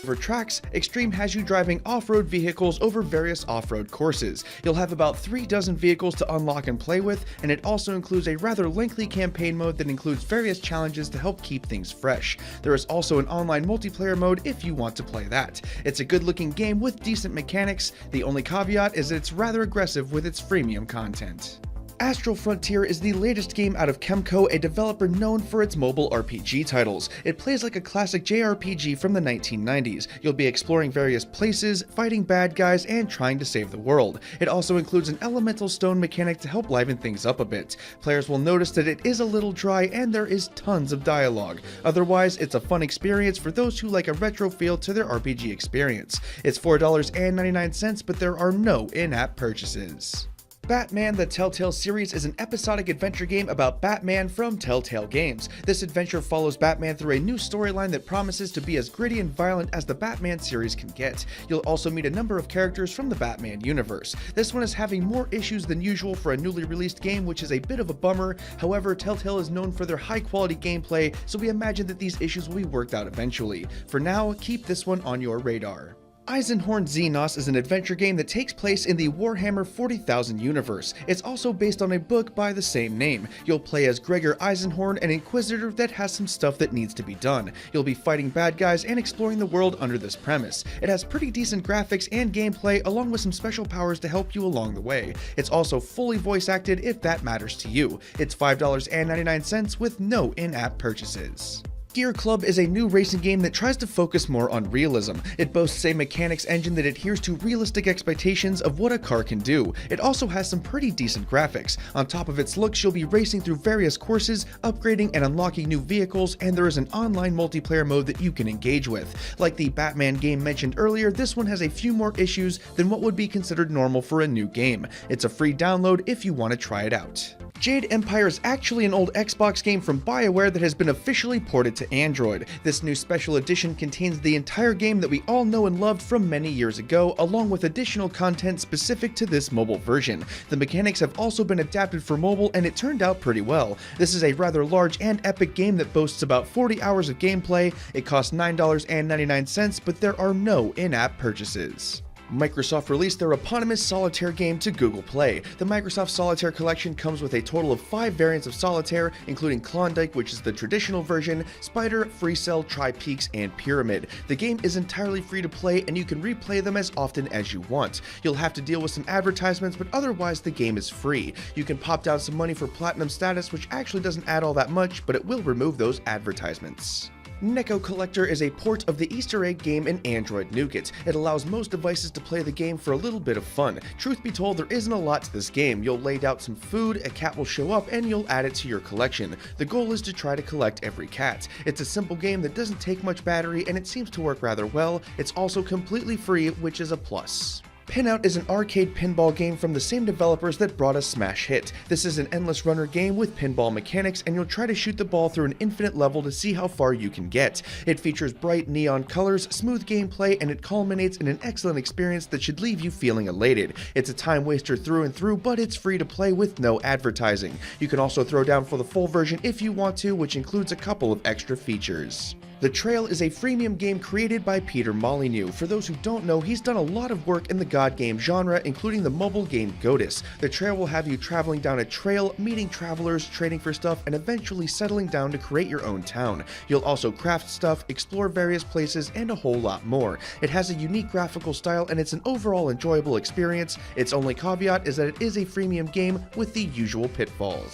over tracks, Extreme has you driving off-road vehicles over various off-road courses. You'll have about 3 dozen vehicles to unlock and play with, and it also includes a rather lengthy campaign mode that includes various challenges to help keep things fresh. There is also an online multiplayer mode if you want to play that. It's a good-looking game with decent mechanics. The only caveat is that it's rather aggressive with its freemium content. Astral Frontier is the latest game out of Kemco, a developer known for its mobile RPG titles. It plays like a classic JRPG from the 1990s. You'll be exploring various places, fighting bad guys, and trying to save the world. It also includes an elemental stone mechanic to help liven things up a bit. Players will notice that it is a little dry and there is tons of dialogue. Otherwise, it's a fun experience for those who like a retro feel to their RPG experience. It's $4.99, but there are no in-app purchases. Batman: The Telltale series is an episodic adventure game about Batman from Telltale Games. This adventure follows Batman through a new storyline that promises to be as gritty and violent as the Batman series can get. You'll also meet a number of characters from the Batman universe. This one is having more issues than usual for a newly released game, which is a bit of a bummer. However, Telltale is known for their high quality gameplay, so we imagine that these issues will be worked out eventually. For now, keep this one on your radar. Eisenhorn Xenos is an adventure game that takes place in the Warhammer 40,000 universe. It's also based on a book by the same name. You'll play as Gregor Eisenhorn, an inquisitor that has some stuff that needs to be done. You'll be fighting bad guys and exploring the world under this premise. It has pretty decent graphics and gameplay, along with some special powers to help you along the way. It's also fully voice acted if that matters to you. It's $5.99 with no in-app purchases. Gear Club is a new racing game that tries to focus more on realism. It boasts a mechanics engine that adheres to realistic expectations of what a car can do. It also has some pretty decent graphics. On top of its looks, you'll be racing through various courses, upgrading and unlocking new vehicles, and there is an online multiplayer mode that you can engage with. Like the Batman game mentioned earlier, this one has a few more issues than what would be considered normal for a new game. It's a free download if you want to try it out. Jade Empire is actually an old Xbox game from BioWare that has been officially ported to Android. This new special edition contains the entire game that we all know and loved from many years ago, along with additional content specific to this mobile version. The mechanics have also been adapted for mobile, and it turned out pretty well. This is a rather large and epic game that boasts about 40 hours of gameplay. It costs $9.99, but there are no in-app purchases. Microsoft released their eponymous Solitaire game to Google Play. The Microsoft Solitaire collection comes with a total of 5 variants of Solitaire, including Klondike, which is the traditional version, Spider, Free Cell, Tri-Peaks, and Pyramid. The game is entirely free to play, and you can replay them as often as you want. You'll have to deal with some advertisements, but otherwise the game is free. You can pop down some money for Platinum status, which actually doesn't add all that much, but it will remove those advertisements. Neko Collector is a port of the Easter egg game in Android Nougat. It allows most devices to play the game for a little bit of fun. Truth be told, there isn't a lot to this game. You'll lay out some food, a cat will show up, and you'll add it to your collection. The goal is to try to collect every cat. It's a simple game that doesn't take much battery, and it seems to work rather well. It's also completely free, which is a plus. Pinout is an arcade pinball game from the same developers that brought us Smash Hit. This is an endless runner game with pinball mechanics, and you'll try to shoot the ball through an infinite level to see how far you can get. It features bright neon colors, smooth gameplay, and it culminates in an excellent experience that should leave you feeling elated. It's a time waster through and through, but it's free to play with no advertising. You can also throw down for the full version if you want to, which includes a couple of extra features. The Trail is a freemium game created by Peter Molyneux. For those who don't know, he's done a lot of work in the god game genre, including the mobile game Godus. The Trail will have you traveling down a trail, meeting travelers, trading for stuff, and eventually settling down to create your own town. You'll also craft stuff, explore various places, and a whole lot more. It has a unique graphical style, and it's an overall enjoyable experience. Its only caveat is that it is a freemium game with the usual pitfalls.